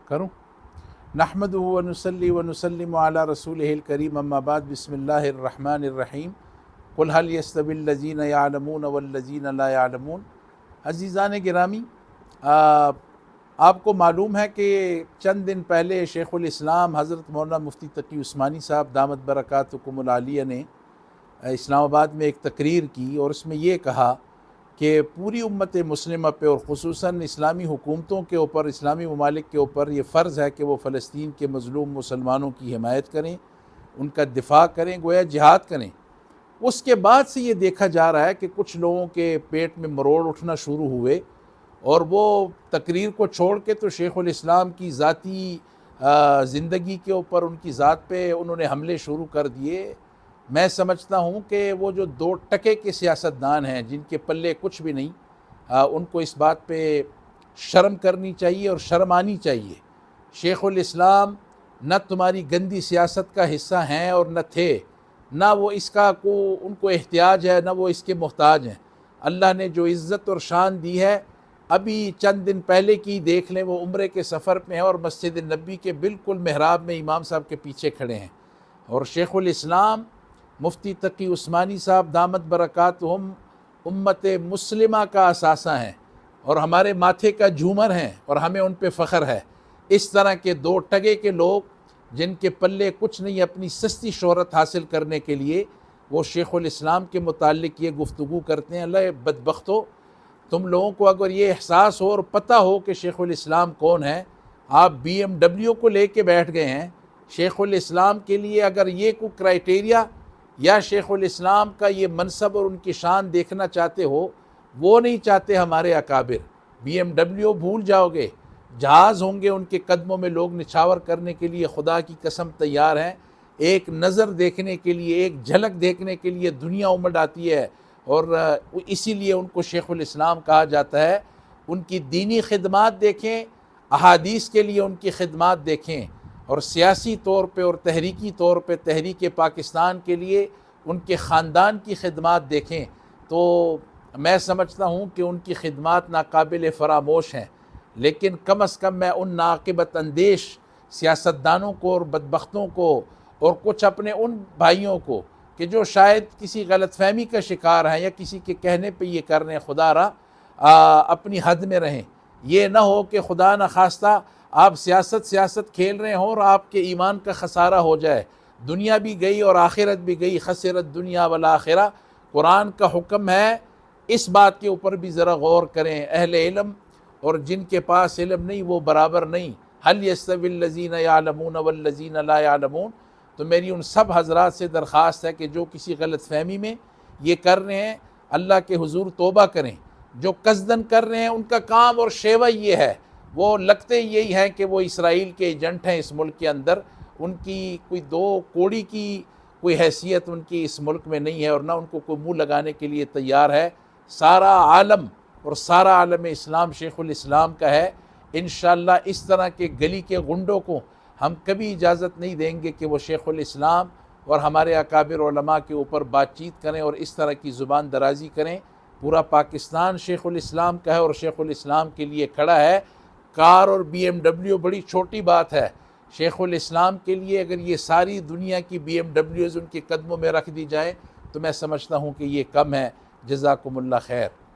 کروں نحمدہ ونصلی ونسلم علی رسولہ الکریم اما بعد بسم اللہ الرحمن الرحیم قل هل یستوی الذین یعلمون والذین لا یعلمون۔ عزیزان گرامی، آپ کو معلوم ہے کہ چند دن پہلے شیخ الاسلام حضرت مولانا مفتی تقی عثمانی صاحب دامت برکاتکم العالیہ نے اسلام آباد میں ایک تقریر کی اور اس میں یہ کہا کہ پوری امت مسلمہ پہ اور خصوصاً اسلامی حکومتوں کے اوپر، اسلامی ممالک کے اوپر یہ فرض ہے کہ وہ فلسطین کے مظلوم مسلمانوں کی حمایت کریں، ان کا دفاع کریں، گویا جہاد کریں۔ اس کے بعد سے یہ دیکھا جا رہا ہے کہ کچھ لوگوں کے پیٹ میں مروڑ اٹھنا شروع ہوئے اور وہ تقریر کو چھوڑ کے تو شیخ الاسلام کی ذاتی زندگی کے اوپر، ان کی ذات پہ انہوں نے حملے شروع کر دیے۔ میں سمجھتا ہوں کہ وہ جو 2 ٹکے کے سیاستدان ہیں جن کے پلے کچھ بھی نہیں، ان کو اس بات پہ شرم کرنی چاہیے اور شرم آنی چاہیے۔ شیخ الاسلام نہ تمہاری گندی سیاست کا حصہ ہیں اور نہ تھے، نہ وہ اس کا ان کو احتیاج ہے، نہ وہ اس کے محتاج ہیں۔ اللہ نے جو عزت اور شان دی ہے، ابھی چند دن پہلے کی دیکھ لیں، وہ عمرے کے سفر پہ ہیں اور مسجد نبی کے بالکل محراب میں امام صاحب کے پیچھے کھڑے ہیں۔ اور شیخ الاسلام مفتی تقی عثمانی صاحب دامت برکاتہم امت مسلمہ کا اثاثہ ہیں اور ہمارے ماتھے کا جھومر ہیں اور ہمیں ان پہ فخر ہے۔ اس طرح کے 2 ٹگے کے لوگ جن کے پلے کچھ نہیں، اپنی سستی شہرت حاصل کرنے کے لیے وہ شیخ الاسلام کے متعلق یہ گفتگو کرتے ہیں۔ اللہ بدبختو، تم لوگوں کو اگر یہ احساس ہو اور پتہ ہو کہ شیخ الاسلام کون ہے، آپ BMW کو لے کے بیٹھ گئے ہیں۔ شیخ الاسلام کے لیے اگر یہ کوئی کرائٹیریا یا شیخ الاسلام کا یہ منصب اور ان کی شان دیکھنا چاہتے ہو، وہ نہیں چاہتے ہمارے اکابر۔ BMW بھول جاؤ گے، جہاز ہوں گے ان کے قدموں میں، لوگ نچھاور کرنے کے لیے خدا کی قسم تیار ہیں۔ ایک نظر دیکھنے کے لیے، ایک جھلک دیکھنے کے لیے دنیا امڈ آتی ہے، اور اسی لیے ان کو شیخ الاسلام کہا جاتا ہے۔ ان کی دینی خدمات دیکھیں، احادیث کے لیے ان کی خدمات دیکھیں، اور سیاسی طور پہ اور تحریکی طور پہ تحریک پاکستان کے لیے ان کے خاندان کی خدمات دیکھیں تو میں سمجھتا ہوں کہ ان کی خدمات ناقابل فراموش ہیں۔ لیکن کم از کم میں ان ناعاقبت اندیش سیاستدانوں کو اور بدبختوں کو اور کچھ اپنے ان بھائیوں کو کہ جو شاید کسی غلط فہمی کا شکار ہیں یا کسی کے کہنے پہ یہ کر رہے ہیں، خدا را اپنی حد میں رہیں۔ یہ نہ ہو کہ خدا نخواستہ آپ سیاست کھیل رہے ہوں اور آپ کے ایمان کا خسارہ ہو جائے۔ دنیا بھی گئی اور آخرت بھی گئی، خسرت دنیا والآخرہ۔ قرآن کا حکم ہے، اس بات کے اوپر بھی ذرا غور کریں۔ اہل علم اور جن کے پاس علم نہیں وہ برابر نہیں۔ هل يستوي الذين يعلمون والذين لا يعلمون۔ تو میری ان سب حضرات سے درخواست ہے کہ جو کسی غلط فہمی میں یہ کر رہے ہیں، اللہ کے حضور توبہ کریں۔ جو قصدن کر رہے ہیں ان کا کام اور شیوہ یہ ہے، وہ لگتے یہی ہیں کہ وہ اسرائیل کے ایجنٹ ہیں اس ملک کے اندر۔ ان کی کوئی 2 کوڑی کی کوئی حیثیت ان کی اس ملک میں نہیں ہے، اور نہ ان کو کوئی منہ لگانے کے لیے تیار ہے۔ سارا عالم اور سارا عالم اسلام شیخ الاسلام کا ہے۔ انشاءاللہ اس طرح کے گلی کے غنڈوں کو ہم کبھی اجازت نہیں دیں گے کہ وہ شیخ الاسلام اور ہمارے اکابر علماء کے اوپر بات چیت کریں اور اس طرح کی زبان درازی کریں۔ پورا پاکستان شیخ الاسلام کا ہے اور شیخ الاسلام کے لیے کھڑا ہے۔ کار اور BMW بڑی چھوٹی بات ہے شیخ الاسلام کے لیے۔ اگر یہ ساری دنیا کی BMWs ان کے قدموں میں رکھ دی جائیں تو میں سمجھتا ہوں کہ یہ کم ہے۔ جزاکم اللہ خیر۔